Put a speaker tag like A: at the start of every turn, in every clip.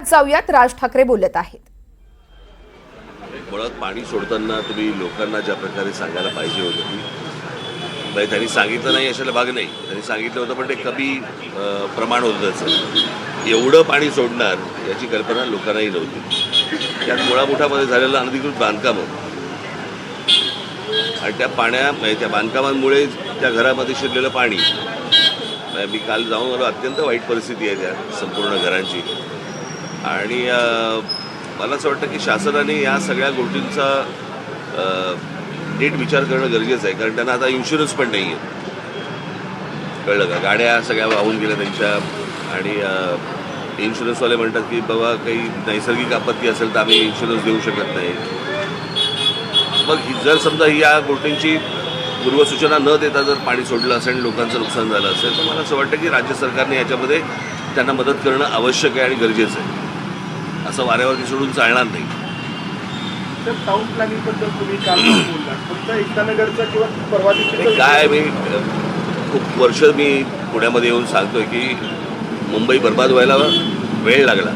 A: जाऊयात, राज ठाकरे बोलत आहेत.
B: मुळात पाणी सोडताना तुम्ही लोकांना ज्या प्रकारे सांगायला पाहिजे होतं की त्यांनी सांगितलं नाही अशाला भाग नाही. त्यांनी सांगितलं होतं पण ते कमी प्रमाण होतं त्याचं. एवढं पाणी सोडणार याची कल्पना लोकांनाही नव्हती. त्यात मुळामुठामध्ये झालेलं अनधिकृत बांधकाम आणि त्या बांधकामांमुळे त्या घरामध्ये शिरलेलं पाणी. मी काल जाऊन आलो. अत्यंत वाईट परिस्थिती आहे त्या संपूर्ण घरांची. आणि मला असं वाटतं की शासनाने या सगळ्या गोष्टींचा नीट विचार करणं गरजेचं आहे. कारण त्यांना आता इन्शुरन्स पण नाही आहे. कळलं का? गाड्या सगळ्या वाहून गेल्या त्यांच्या. आणि इन्शुरन्सवाले म्हणतात की बाबा काही नैसर्गिक आपत्ती असेल तर आम्ही इन्शुरन्स देऊ शकत नाही. मग जर समजा या गोष्टींची पूर्वसूचना न देता जर पाणी सोडलं असेल आणि लोकांचं नुकसान झालं असेल तर मला असं वाटतं की राज्य सरकारने याच्यामध्ये त्यांना मदत करणं आवश्यक आहे आणि गरजेचं आहे. असं वाऱ्यावरती सोडून चालणार नाही.
C: टाउन प्लॅनिंग बद्दल तुम्ही काल बोललात, फक्त एकतानगरचा किंवा परवा दिवशी
B: काय मी खूप वर्ष मी पुण्यामध्ये येऊन सांगतोय की मुंबई बर्बाद व्हायला वेळ लागला.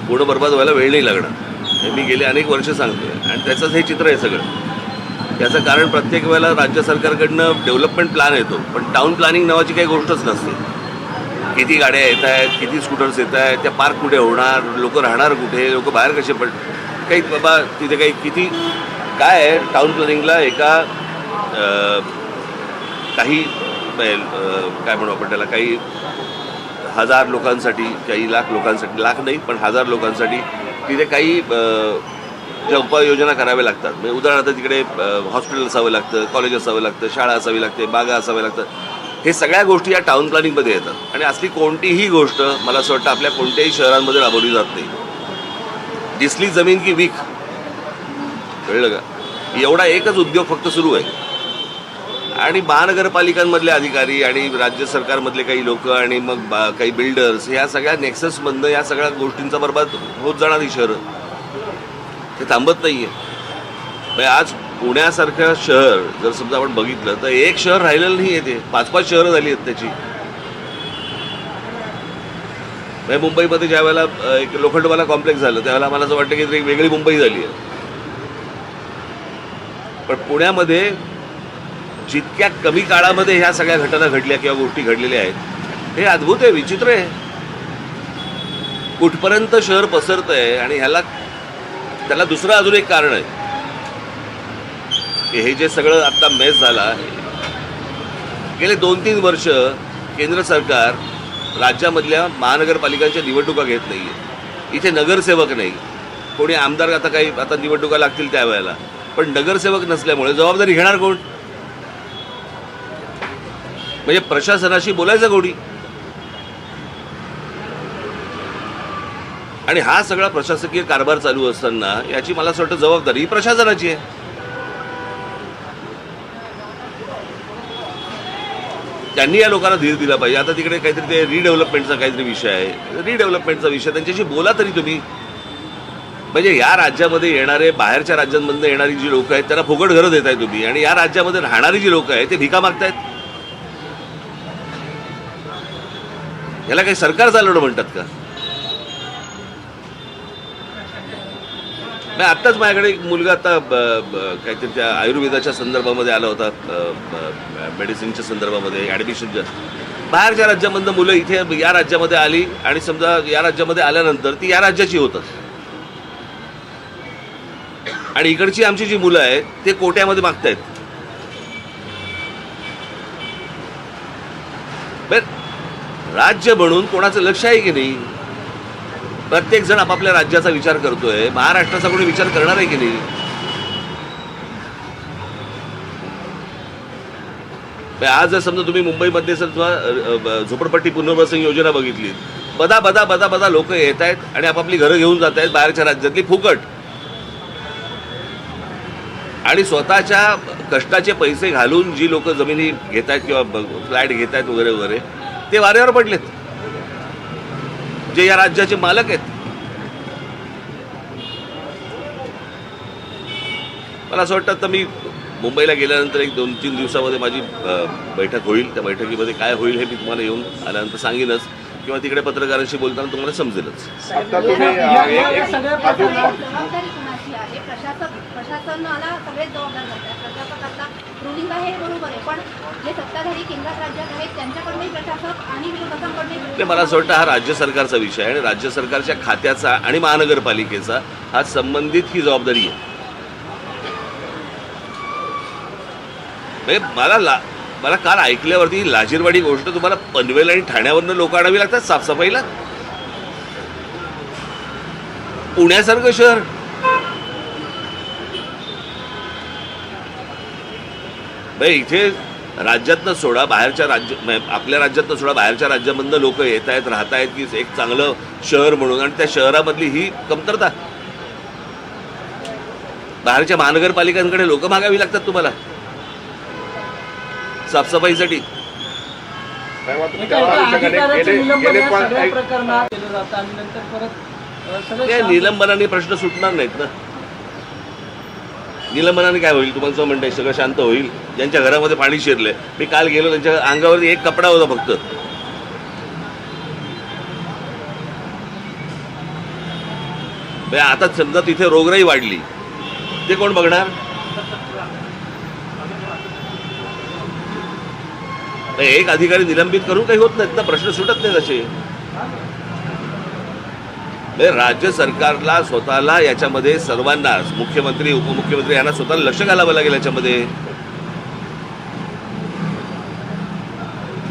B: पुणे बर्बाद व्हायला वेळ नाही लागणार हे मी गेले अनेक वर्ष सांगतोय. आणि त्याचंच हे चित्र आहे सगळं. याचं कारण प्रत्येक वेळेला राज्य सरकारकडनं डेव्हलपमेंट प्लॅन येतो पण टाउन प्लॅनिंग नावाची काही गोष्टच नसते. किती गाड्या येत आहेत, किती स्कूटर्स येत आहेत, त्या पार्क कुठे होणार, लोक राहणार कुठे, लोक बाहेर कसे काही बाबा तिथे काही किती काय आहे. टाउन प्लॅनिंगला एका काही काय म्हणू आपण त्याला, काही हजार लोकांसाठी, काही लाख लोकांसाठी, लाख नाही पण हजार लोकांसाठी तिथे काही ज्या उपाययोजना कराव्या लागतात. म्हणजे उदाहरणार्थ तिकडे हॉस्पिटल असावं लागतं, कॉलेज असावं लागतं, शाळा असावी लागते, बागा असाव्या लागतात. हे सगळ्या गोष्टी या टाउन प्लॅनिंगमध्ये येतात. आणि असली कोणतीही गोष्ट मला असं वाटतं आपल्या कोणत्याही शहरांमध्ये राबवली जात नाही. दिसली जमीन की वीक. कळलं का? एवढा एकच उद्योग फक्त सुरू आहे. आणि महानगरपालिकांमधले अधिकारी आणि राज्य सरकारमधले काही लोक आणि मग काही बिल्डर्स ह्या सगळ्या नेक्ससमधनं या सगळ्या गोष्टींचा बरबाद होत जाणारी शहरं ते थांबत नाही आहे. म्हणजे आज पुण्यासारखं शहर जर समजा आपण बघितलं तर एक शहर राहिलेलं नाही आहे. ते 5-5 शहरं झाली आहेत त्याची. म्हणजे मुंबईमध्ये ज्या वेळेला एक लोखंडवाला कॉम्प्लेक्स झालं त्यावेळेला मला असं वाटतं की एक वेगळी मुंबई झाली आहे. पण पुण्यामध्ये जितक्या कमी काळामध्ये ह्या सगळ्या घटना घडल्या किंवा गोष्टी घडलेल्या आहेत हे अद्भुत आहे, विचित्र आहे. कुठपर्यंत शहर पसरत आहे. आणि त्याला दुसरं अजून एक कारण आहे की हे जे सगळं आता मेस झाला गेले 2-3 वर्ष केंद्र सरकार राज्यामधल्या महानगरपालिकांच्या निवडणुका घेत नाही आहे. इथे नगरसेवक नाही, कोणी आमदार आता निवडणुका लागतील त्यावेळेला. पण नगरसेवक नसल्यामुळे जबाबदारी घेणार कोण? म्हणजे प्रशासनाशी बोलायचं कोणी? आणि हा सगळा प्रशासकीय कारभार चालू असताना याची मला असं वाटतं जबाबदारी प्रशासनाची आहे. त्यांनी या लोकांना धीर दिला पाहिजे. आता तिकडे काहीतरी ते रिडेव्हलपमेंटचा काहीतरी विषय आहे. रिडेव्हलपमेंटचा विषय त्यांच्याशी बोला तरी तुम्ही. म्हणजे या राज्यामध्ये येणारे, बाहेरच्या राज्यांमधून येणारी जी लोक आहेत त्यांना फुकट घरं देताय तुम्ही. आणि या राज्यामध्ये राहणारी जी लोक आहेत ते भिका मागतायत. याला काही सरकार चालवणं म्हणतात का? नाही, आत्ताच माझ्याकडे एक मुलगा आता काहीतरी त्या आयुर्वेदाच्या संदर्भामध्ये आला होता, मेडिसिनच्या संदर्भामध्ये ॲडमिशनच्या. बाहेरच्या राज्यामधनं मुलं इथे या राज्यामध्ये आली आणि समजा या राज्यामध्ये आल्यानंतर ती या राज्याची होतात. आणि इकडची आमची जी मुलं आहेत ते कोट्यामध्ये मागतायत. राज्य म्हणून कोणाचं लक्ष आहे की नाही? प्रत्येक जण आपापल्या राज्याचा विचार करतोय. महाराष्ट्राचा कोणी विचार करणार आहे की नाही? आज जर समजा तुम्ही मुंबईमध्ये झोपडपट्टी पुनर्वसन योजना बघितली, बदा बदा बदा बदा लोक येत आहेत आणि आपापली घरं घेऊन जात आहेत बाहेरच्या राज्यातली फुकट. आणि स्वतःच्या कष्टाचे पैसे घालून जी लोक जमिनी घेत आहेत किंवा फ्लॅट घेत आहेत वगैरे वगैरे ते वाऱ्यावर पडलेत, जे या राज्याचे मालक आहेत. मला असं वाटतं आता मी मुंबईला गेल्यानंतर एक 2-3 दिवसामध्ये माझी बैठक होईल. त्या बैठकीमध्ये काय होईल हे मी तुम्हाला येऊन आल्यानंतर सांगेनच. किंवा तिकडे पत्रकारांशी बोलताना तुम्हाला समजेलच.
C: आता तुम्ही
D: जबाबदारी कुणाची आहे? प्रशासनाला सगळेच जबाबदार करतात. प्रशासक आता रुलिंग आहे हे बरोबर आहे, पण जे सत्ताधारी केंद्रात राज्यात आहेत त्यांच्याकडनंही प्रशासक आणि विरोधकांकडून
B: मला असं वाटतं हा राज्य सरकारचा विषय आहे आणि राज्य सरकारच्या खात्याचा आणि महानगरपालिकेचा हा संबंधित ही जबाबदारी आहे. मला काल ऐकल्यावरती ही लाजीरवाडी गोष्ट, तुम्हाला पनवेल आणि ठाण्यावरनं लोक आणावी लागतात साफसफाईला. पुण्यासारखं शहर, इथे राज्यातनं सोडा बाहेरच्या आपल्या राज्यातनं सोडा बाहेरच्या राज्यामधनं लोक येत आहेत, राहत आहेत की एक चांगलं शहर म्हणून, आणि त्या शहरामधली ही कमतरता. बाहेरच्या महानगरपालिकांकडे लोक मागावी लागतात तुम्हाला साफसफाईसाठी. निलंबनाने प्रश्न सुटणार नाहीत ना. निलंबनाने काय होईल? तुम्हाला म्हणताय सगळं शांत होईल. ज्यांच्या घरामध्ये पाणी शिरलंय, मी काल गेलो त्यांच्या अंगावरती एक कपडा होता फक्त. आता समजा तिथे रोगराई वाढली, ते कोण बघणार? एक अधिकारी निलंबित करून काही होत नाहीत ना, प्रश्न सुटत नाहीत असे. राज्य सरकारला स्वतःला याच्यामध्ये सर्वांना, मुख्यमंत्री उपमुख्यमंत्री यांना स्वतःला लक्ष घालावं लागेल याच्यामध्ये.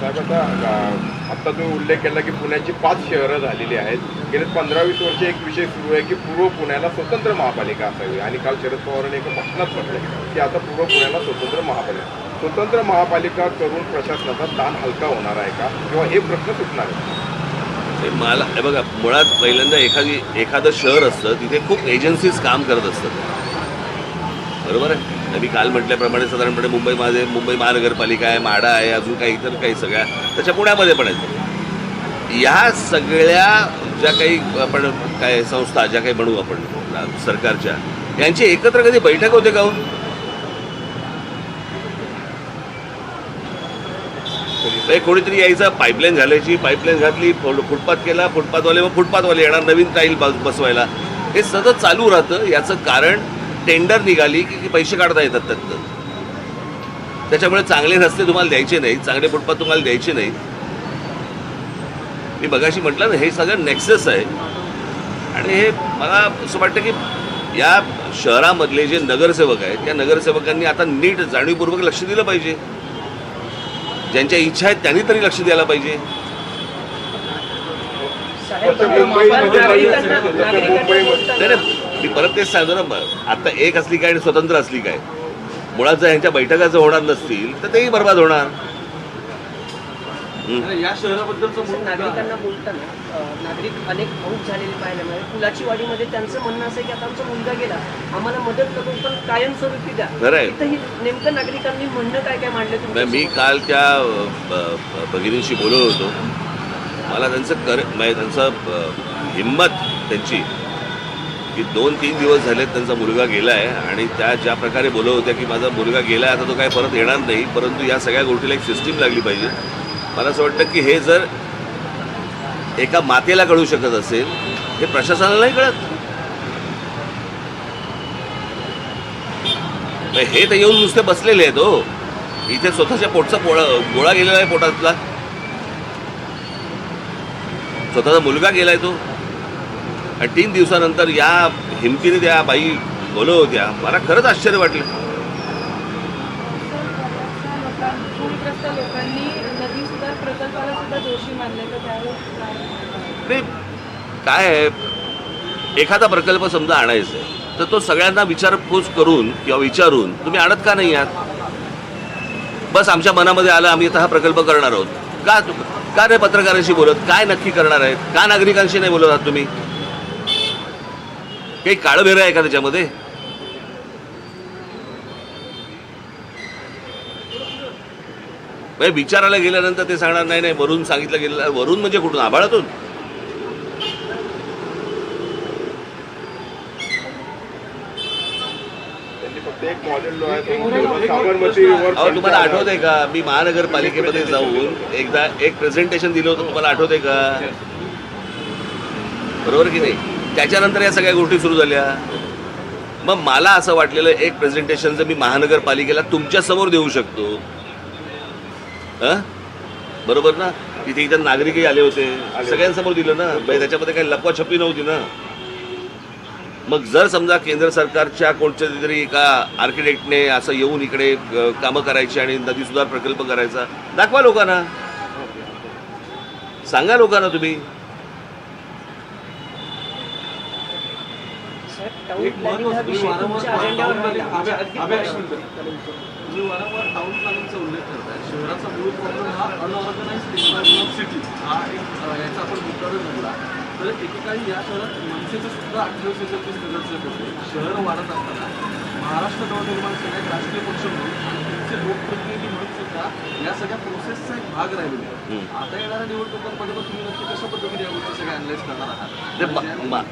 C: आता तुम्ही उल्लेख केला की पुण्याची 5 शहरं झालेली आहेत. गेले 15-20 वर्ष एक विषय सुरू आहे की पूर्व पुण्याला स्वतंत्र महापालिका असावी, आणि काल शरद पवारांनी एका भाषणात म्हटलं की आता पूर्व पुण्याला स्वतंत्र महापालिका करून प्रशासनाचा ताण हलका होणार आहे का, किंवा हे प्रश्न सुटणार आहे?
B: मला हे बघा, मुळात पहिल्यांदा एखादं शहर असतं तिथे खूप एजन्सीज काम करत असतात, बरोबर आहे. मी काल म्हटल्याप्रमाणे साधारणपणे मुंबई महानगरपालिका आहे, म्हाडा आहे, अजून काही इतर काही सगळ्या त्याच्या पुण्यामध्ये पण आहेत. या सगळ्या ज्या काही आपण काय संस्था ज्या काही म्हणू आपण सरकारच्या, यांची एकत्र कधी बैठक होते का हो? कोणीतरी यायचं, पाईपलाईन घालायची, पाईपलाईन घातली, फुटपाथ केला, फुटपाथवाले येणार नवीन टाईल बसवायला. हे सतत चालू राहतं. याचं कारण टेंडर निघाली की पैसे काढता येतात त्यातनं. त्याच्यामुळे चांगले रस्ते तुम्हाला द्यायचे नाहीत, चांगले फुटपाथ तुम्हाला द्यायचे नाहीत. मी मगाशी म्हटलं ना, हे सगळं नेक्सस आहे. आणि हे मला असं वाटतं की या शहरामधले जे नगरसेवक आहेत, त्या नगरसेवकांनी आता नीट जाणीवपूर्वक लक्ष दिलं पाहिजे. ज्यांच्या इच्छा आहेत त्यांनी तरी लक्ष द्यायला पाहिजे. मी परत तेच सांगतो ना, आता एक असली काय आणि स्वतंत्र असली काय. मुळात जर ह्यांच्या बैठका जर होणार नसतील तर तेही बरबाद होणार.
E: या शहराबद्दलचं नागरिकांना बोलताना नागरिक अनेक भाऊक झालेले पाहायला मिळाले. फुलाची वाडीमध्ये त्यांचं म्हणणं असं आहे की आता आमचा मुलगा गेला, आम्हाला मदत करून पण कायमस्वरूपी द्या. इथंही नेमकं नागरिकांनी म्हणणं काय मांडलं तुम्ही?
B: मी काल त्या भगिनींशी बोलत होतो. मला त्यांचं हिंमत त्यांची की 2-3 दिवस झाले त्यांचा मुलगा गेला आहे, आणि त्या ज्या प्रकारे बोलत होत्या की माझा मुलगा गेला आहे, आता तो काय परत येणार नाही, परंतु या सगळ्या गोष्टीला एक सिस्टीम लागली पाहिजे. मला असं वाटतं की हे जर एका मातेला कळू शकत असेल, हे प्रशासनाला नाही कळत. हे तर येऊन नुसते बसलेले आहेत हो. इथे स्वतःच्या पोटचा गोळा गेलेला आहे पोटातला, स्वतःचा मुलगा गेलाय तो, आणि 3 दिवसानंतर या हिमतीने त्या बाई बोलत होत्या. मला खरंच आश्चर्य वाटलं.
F: लोकांनी नदी सुधार प्रकल्पाला सुद्धा दोषी मानले, तर त्यावर
B: काय आहे, एखादा प्रकल्प समजा आणायचा आहे तर तो सगळ्यांना विचारपूस करून किंवा विचारून तुम्ही आणत का नाही आहात? बस आमच्या मनामध्ये आलं आम्ही आता हा प्रकल्प करणार आहोत. का रे पत्रकारांशी बोलत, काय नक्की करणार आहेत? का नागरिकांशी नाही बोलत आहात तुम्ही? काही काळबेरं आहे का त्याच्यामध्ये? विचारायला गेल्यानंतर ते सांगणार नाही नाही वरून सांगितलं गेलं. वरून म्हणजे कुठून? आभाळातून?
C: त्यांनी फक्त ते एक मॉडेल लो आहे साबरमतीवर
B: अहो तुम्हाला आठवतंय का मी महानगरपालिकेमध्ये जाऊन एकदा एक प्रेझेंटेशन दिलं होतं, तुम्हाला आठवतंय का? बरोबर की नाही? त्याच्यानंतर या सगळ्या गोष्टी सुरू झाल्या. मग मला असं वाटलेलं एक प्रेझेंटेशन जर मी महानगरपालिकेला तुमच्या समोर देऊ शकतो, बरोबर ना? तिथे इथं नागरिकही आले होते, सगळ्यांसमोर दिलं ना, म्हणजे त्याच्यामध्ये काही लपवाछपी नव्हती ना. मग जर समजा केंद्र सरकारच्या कोणत्या तरी एका आर्किटेक्टने असं येऊन इकडे कामं करायची आणि नदी सुधार प्रकल्प करायचा, दाखवा लोकांना, सांगा लोकांना तुम्ही.
E: टाउन प्लॅनिंग हा विषय तुमच्या अजेंड्यावर राहिला.
G: तुम्ही वारंवार टाउन प्लॅनिंगचा उल्लेख करताय. शहराचा मूळ प्रॉब्लेम हा अनऑर्गनाइज डिस्ट्रीब्युशन ऑफ सिटी हा एक याचा आपण मुद्दा जर धरला तर एकेकाळी या शहरात मनसेचे सुद्धा 28-46 नगरसेवक होते. शहर वाढत असताना महाराष्ट्र नवनिर्माण सेनेत राष्ट्रीय पक्ष म्हणून आणि तुमचे लोकप्रतिनिधी म्हणून सुद्धा या सगळ्या प्रोसेसचा एक भाग राहिलेला आहे. आता येणाऱ्या निवडणुकांमध्ये पण तुम्ही नक्की कशा पद्धतीने या गोष्टी सगळ्या अनलाइज करणार आहात?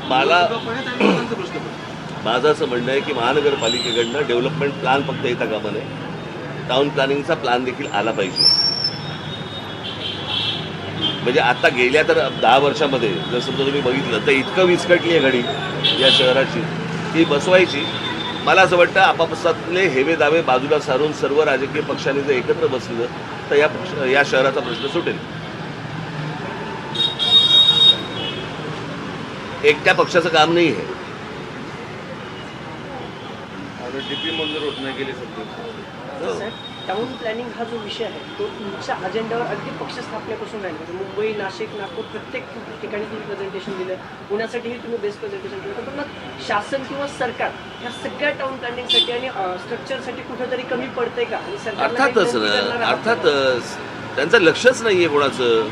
B: मला
G: लोकांचा प्रश्न पडतो.
B: माझं असं म्हणणं आहे की महानगरपालिकेकडनं डेव्हलपमेंट प्लॅन फक्त येता कामा नये, टाउन प्लॅनिंगचा प्लॅन देखील आला पाहिजे. म्हणजे आता गेल्या तर 10 वर्षामध्ये जर समजा तुम्ही बघितलं तर इतकं विस्कटली आहे घडी या शहराची, ती बसवायची. मला असं वाटतं आपापसातले हेवे दावे बाजूला सारून सर्व राजकीय पक्षांनी जर एकत्र बसलं तर या शहराचा प्रश्न सुटेल. एकट्या पक्षाचं काम नाही आहे.
C: डीपी मंजूर होत नाही गेली सध्या.
E: टाउन प्लॅनिंग हा जो विषय आहे तो तुमच्या अजेंड्यावर अगदी पक्ष स्थापनेपासून राहिला. म्हणजे मुंबई, नाशिक, नागपूर प्रत्येक ठिकाणी तुम्ही प्रेझेंटेशन दिलं, पुण्यासाठीही तुम्ही बेस्ट प्रेझेंटेशन दिलं. पण मग शासन किंवा सरकार ह्या सगळ्या टाउन प्लॅनिंगसाठी आणि स्ट्रक्चरसाठी कुठेतरी कमी पडतंय का? आणि सरकारला
B: अर्थातच ना, अर्थातच त्यांचं लक्षच नाहीये कोणाचं.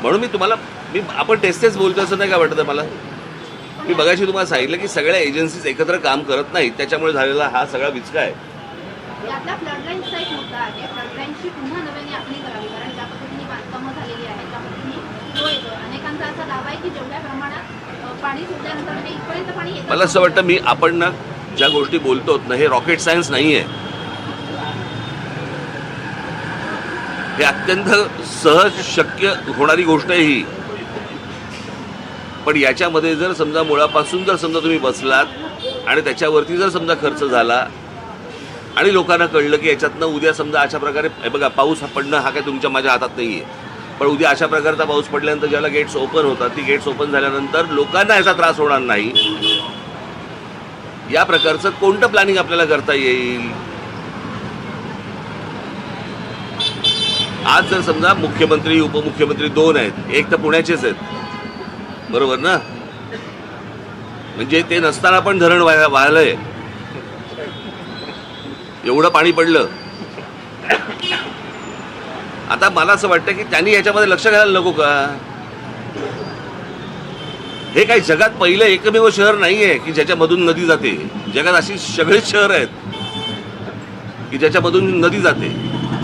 B: म्हणून मी आपण तेच बोलतो असं नाही का वाटतं मला. मी बघायची तुम्हाला सांगितलं की सगळ्या एजन्सीज एकत्र काम करत नाहीत, त्याच्यामुळे झालेला हा सगळा विचका आहे.
D: यातला फ्लडलाईन्सचा एक मुद्दा आहे. फ्लडलाईन्सची पुन्हा नव्याने आखणी करावी, कारण ज्या पद्धतीने बांधकामं झालेली आहेत त्या पद्धतीने फ्लो येतो. अनेकांचा असा दावा आहे की जेवढ्या प्रमाणात पाणी सुटल्यानंतर हे इथपर्यंत पाणी येतं.
B: मला असं वाटतं आपण ना ज्या गोष्टी बोलतो ना, हे रॉकेट सायन्स नाही आहे. हे अत्यंत सहज शक्य होणारी गोष्ट आहे ही. पण याच्यामध्ये जर समजा मुळापासून जर समजा तुम्ही बसलात आणि त्याच्यावरती जर समजा खर्च झाला आणि लोकांना कळलं की याच्यातनं उद्या समजा अशा प्रकारे हे बघा, पाऊस पडणं हा काय तुमच्या माझ्या हातात नाही आहे, पण उद्या अशा प्रकारचा पाऊस पडल्यानंतर ज्याला गेट्स ओपन होतात, ती गेट्स ओपन झाल्यानंतर लोकांना याचा त्रास होणार नाही. या प्रकारचं कोणतं प्लॅनिंग आपल्याला करता येईल? आज जर समजा मुख्यमंत्री उपमुख्यमंत्री 2 आहेत, एक तर पुण्याचेच आहेत, बरोबर ना? म्हणजे ते नसताना पण धरण वाहलंय, एवढं पाणी पडलं. आता मला असं वाटतं की त्यांनी याच्यामध्ये लक्ष घालायला नको का? हे काही जगात पहिलं एकमेव शहर नाहीये की ज्याच्यामधून नदी जाते. जगात अशी सगळीच शहर आहेत की ज्याच्यामधून नदी जाते.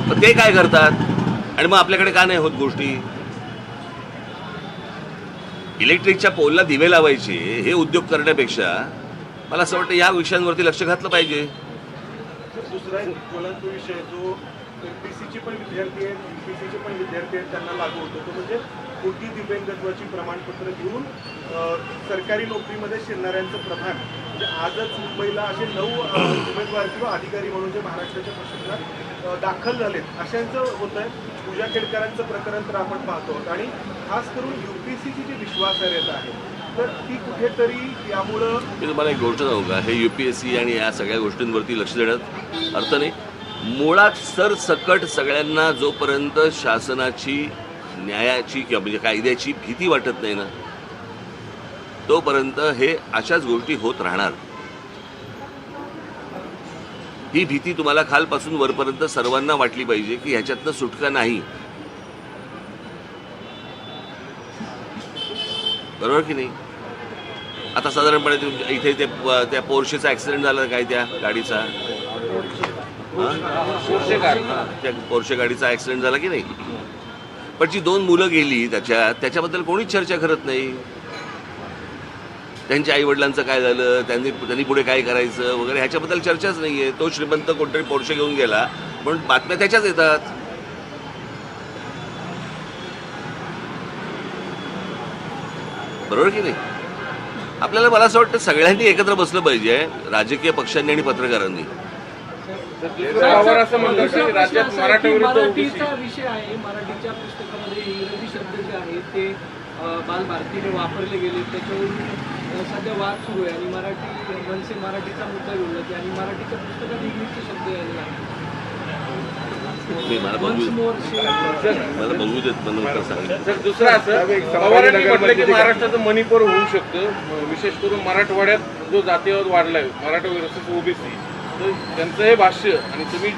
B: पण ते काय करतात आणि मग आपल्याकडे का नाही होत गोष्टी? इलेक्ट्रिकच्या पोलला दिवे लावायचे हे उद्योग करण्यापेक्षा मला असं वाटतं या विषयांवरती लक्ष घातलं पाहिजे.
H: दुसरा एक ज्वलंत विषय जो एमपीसीचे पण विद्यार्थी आहेत, एमपीसीचे पण विद्यार्थी आहेत, त्यांना लागू होतो तो म्हणजे कोटी दिव्यांगत्वाची प्रमाणपत्र घेऊन सरकारी नोकरीमध्ये शिरणाऱ्यांचं प्रमाण. म्हणजे आजच मुंबईला असे 9 उमेदवार किंवा अधिकारी म्हणून जे महाराष्ट्राच्या प्रशासनात दाखल झालेत अशांचं होत आहे. पूजा केडकरांचं प्रकरण तर आपण पाहतो आणि खास करून यूपीएससीची जी विश्वासार्हता आहे तर ती कुठेतरी यामुळं.
B: मी तुम्हाला एक गोष्ट सांगू का, हे UPSC आणि या सगळ्या गोष्टींवरती लक्ष देण्यात अर्थ नाही. मुळात सरसकट सगळ्यांना जोपर्यंत शासनाची, न्यायाची किंवा म्हणजे कायद्याची भीती वाटत नाही ना, तोपर्यंत हे अशाच गोष्टी होत राहणार. ही भीती तुम्हाला खालपासून वरपर्यंत सर्वांना वाटली पाहिजे की ह्याच्यातनं सुटका नाही. बरोबर की नाही? आता साधारणपणे इथे त्या पोर्शेचा ॲक्सिडेंट झाला काय, त्या गाडीचा, त्या पोर्शे गाडीचा ॲक्सिडेंट झाला की नाही? पण जी 2 मुलं गेली त्याच्याबद्दल कोणीच चर्चा करत नाही. त्यांच्या आईवडिलांचं काय झालं, त्यांनी पुढे काय करायचं वगैरे ह्याच्याबद्दल चर्चाच नाही आहे. तो श्रीमंत कोणतरी पोर्शे घेऊन गेला म्हणून बातम्या त्याच्याच येतात. बरोबर की नाही? आपल्याला मला असं वाटतं सगळ्यांनी एकत्र बसलं पाहिजे, राजकीय पक्षांनी आणि पत्रकारांनी.
C: पवार असं म्हणतात की राज्यात मराठा विरुद्ध ओबीसी
E: मराठीचा विषय आहे. मराठीच्या पुस्तकामध्ये इंग्रजी शब्द जे आहेत ते बालभारतीने वापरले गेले, त्याच्यावरून सध्या वाद सुरू आहे आणि मनसे मराठीचा मुद्दा घेऊन जाते आणि मराठीच्या पुस्तकात इंग्लिशचे शब्द यायला लागले.
B: मला बघू देत म्हणून सांगितलं.
C: तर दुसरं असं पवारांनी म्हटलं की महाराष्ट्राचं मणिपूर होऊ शकतं, विशेष करून मराठवाड्यात जो जातीयवाद वाढलाय मराठा विरुद्ध ओबीसी, तर त्यांचं हे भाष्य आणि तुम्ही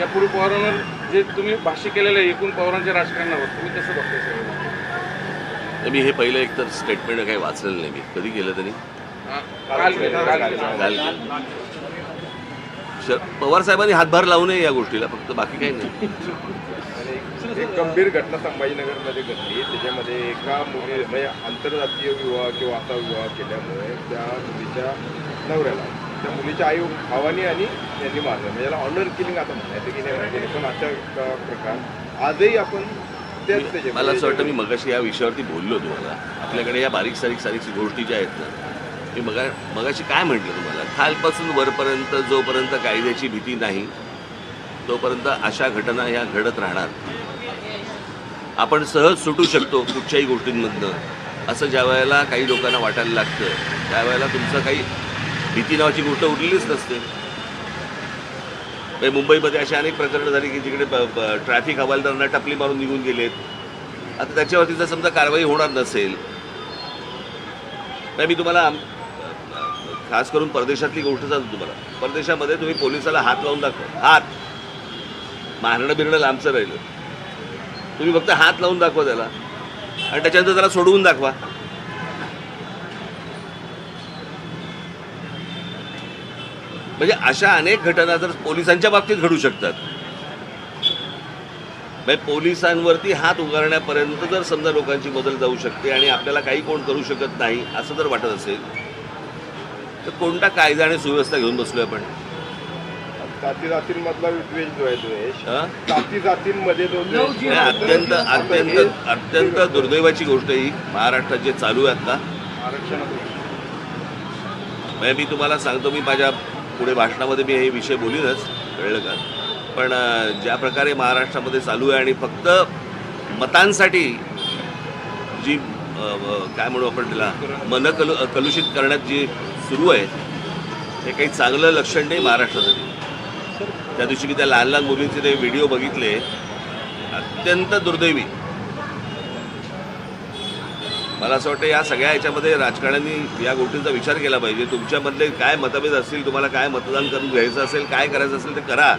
C: यापुढे पवारांवर जे तुम्ही भाष्य केलेलं आहे एकूण पवारांच्या राजकारणावर तुम्ही कसं बघताय?
B: मी हे पहिलं एकतर स्टेटमेंट काही वाचलेलं नाही. मी कधी केलं त्यांनी
C: काल केलं.
B: पवार साहेबांनी हातभार लावू नये या गोष्टीला, फक्त बाकी काही नाही.
C: एक गंभीर घटना संभाजीनगरमध्ये घडली. त्याच्यामध्ये एका मुली म्हणजे आंतरजातीय विवाह किंवा असा विवाह केल्यामुळे त्या मुलीच्या नवऱ्याला त्या मुलीच्या भावानी आणि त्यांनी मारलं. म्हणजे याला ऑनर किलिंग आता म्हणायचं की नाही माहिती, पण अशा प्रकार आजही आपण
B: मला असं वाटतं मी मगाशी या विषयावरती बोललो तुम्हाला. आपल्याकडे या बारीक सारीक गोष्टी ज्या आहेत ना, मी मगाशी काय म्हटलं तुम्हाला, खालपासून वरपर्यंत जोपर्यंत कायद्याची भीती नाही तोपर्यंत अशा घटना ह्या घडत राहणार. आपण सहज सुटू शकतो कुठच्याही गोष्टींमधनं असं ज्या वेळेला काही लोकांना वाटायला लागतं त्यावेळेला तुमचं काही भीती नावाची गोष्ट उरलेलीच नसते. मुंबईमध्ये अशी अनेक प्रकरणं झाली की जिकडे ट्रॅफिक हवालदारांना टपली मारून निघून गेलेत. आता त्याच्यावरती जर समजा कारवाई होणार नसेल, मी तुम्हाला खास करून परदेशातली गोष्ट सांगतो तुम्हाला. परदेशामध्ये तुम्ही पोलिसाला हात लावून दाखवा, हात मारणं बिरणं लांबचं राहिलं, तुम्ही फक्त हात लावून दाखवा त्याला आणि त्याच्यानंतर त्याला सोडवून दाखवा. म्हणजे अशा अनेक घटना जर पोलिसांच्या बाबतीत घडू शकतात. म्हणजे पोलिसांवरती हात उगारण्यापर्यंत जर समजा लोकांची बदल जाऊ शकते आणि आपल्याला काही कोण करू शकत नाही असं जर वाटत असेल तर कोणता कायदा आणि सुव्यवस्था घेऊन बसलोय आपण?
C: जाती जातींमधला विद्वेष जो आहे द्वेष, जाती जातींमध्ये जो द्वेष,
B: अत्यंत अत्यंत अत्यंत दुर्दैवाची गोष्ट ही महाराष्ट्रात जे चालू आहे आता. म्हणजे मी तुम्हाला सांगतो, मी माझ्या पुढे भाषणामध्ये मी हे विषय बोलीनच, कळलं का? पण ज्या प्रकारे महाराष्ट्रामध्ये चालू आहे आणि फक्त मतांसाठी जी काय म्हणू आपण त्याला कलुषित करण्यात जी सुरू आहे हे काही चांगलं लक्षण नाही महाराष्ट्रासाठी. त्या दिवशी मी त्या लहान लहान मुलींचे ते व्हिडिओ बघितले, अत्यंत दुर्दैवी. मला असं वाटतं या सगळ्या ह्याच्यामध्ये राजकारण्यांनी या गोष्टींचा विचार केला पाहिजे. तुमच्यामधले काय मतभेद असतील, तुम्हाला काय मतदान करून घ्यायचं असेल, काय करायचं असेल ते करा,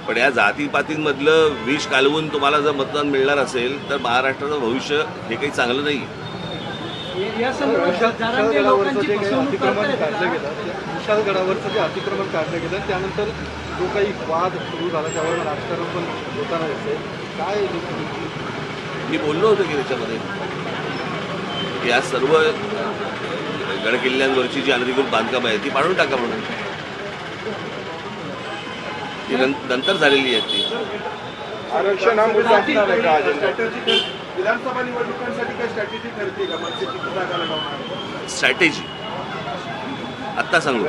B: पण या जातीपातींमधलं विष कालवून तुम्हाला जर मतदान मिळणार असेल तर महाराष्ट्राचं भविष्य हे काही चांगलं नाही.
H: विशालगडावरचं जे अतिक्रमण काढलं गेलं त्यानंतर जो काही वाद सुरू झाला त्यावर राजकारण पण होताना दिसतंय. काय
B: मी बोललो होतो की त्याच्यामध्ये या सर्व गडकिल्ल्यांवरची जी अनधिकृत बांधकामं आहे ती पाडून टाका म्हणून. ती नंतर झालेली आहेत ती.
C: आरक्षण हा मुद्दा असणार आहे का अजेंडा?
H: विधानसभा निवडणुकांसाठी काही स्ट्रॅटेजी ठरते का? मनसेची जागा लढवणार
B: स्ट्रॅटेजी आत्ता सांगू.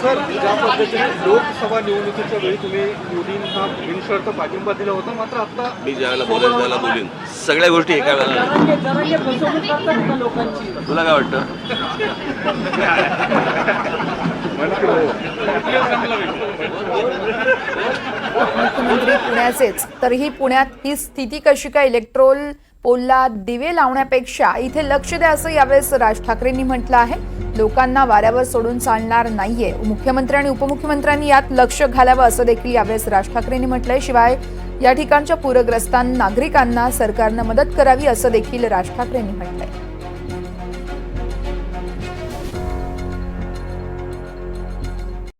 H: सर, ज्या पद्धतीने लोकसभा निवडणुकीच्या वेळी तुम्ही मोदींना बिनशर्त पाठिंबा दिला होता, मात्र आता
B: मी ज्यावेळेला बोलेन त्याला बोलीन सगळ्या गोष्टी एका वेळेला. तुला काय वाटतं?
A: मुख्यमंत्री पुण्याचेच, तरीही पुण्यात ही स्थिती कशी काय? इलेक्ट्रोल पोलला दिवे लावण्यापेक्षा इथे लक्ष द्या असं यावेळेस राज ठाकरेंनी म्हटलं आहे. लोकांना वाऱ्यावर सोडून चालणार नाहीये. मुख्यमंत्री आणि उपमुख्यमंत्र्यांनी यात लक्ष घालावं असं देखील यावेळेस राज ठाकरेंनी म्हटलंय. शिवाय या ठिकाणच्या पूरग्रस्तांना नागरिकांना सरकारनं मदत करावी असं देखील राज ठाकरेंनी म्हटलंय.